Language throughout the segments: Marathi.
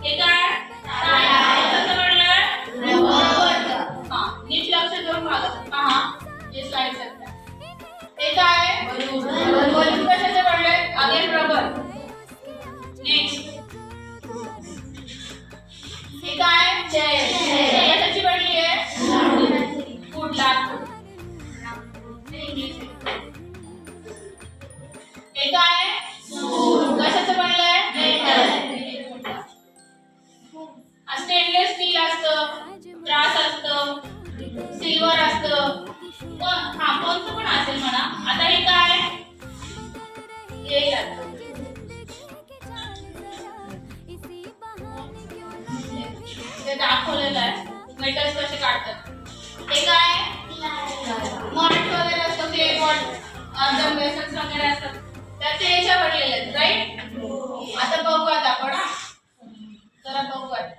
हे काय कसं बनलंय हा नीट लक्ष देऊन बघा पहा हे स्लाइड सध्या हे काय बलून कशाचे बनले अगेन रबर नेक्स्ट हे काय चेअर कशाची बनली आहे वूड लाकूड हे काय कशाचं बनलंय स्टेनलेस स्टील असतं ब्रास असतं सिल्वर असतं पण हा कोणतं पण असेल म्हणा आता हे काय हे दाखवलेलं आहे मेटल्स कसे काढतात हे काय मॉल्ट वगैरे असतं क्ले पॉट अदर बेसन्स वगैरे असतात त्याचे याच्या बनलेले आहेत राईट आता बघूयात आपण जरा बघूयात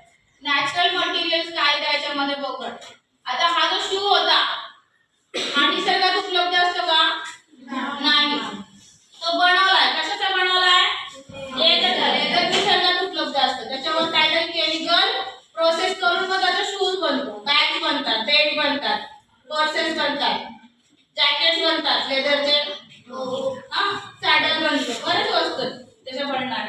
नॅचरल मटेरियल्स काय त्याच्यामध्ये बघूयात आता हा जो शू होता हा निसर्गात उपलब्ध असतो का नाही तो बनवलाय कशाचा बनवलाय लेदर निसर्गात उपलब्ध असतं त्याच्यावर काहीतरी केमिकल प्रोसेस करून मग त्याचा शूज बनतो बॅग्स बनतात बेल्ट बनतात पर्सेस बनतात जॅकेट्स बनतात लेदरचे सॅडल बनतो बरेच वस्तू त्याच्या बनणार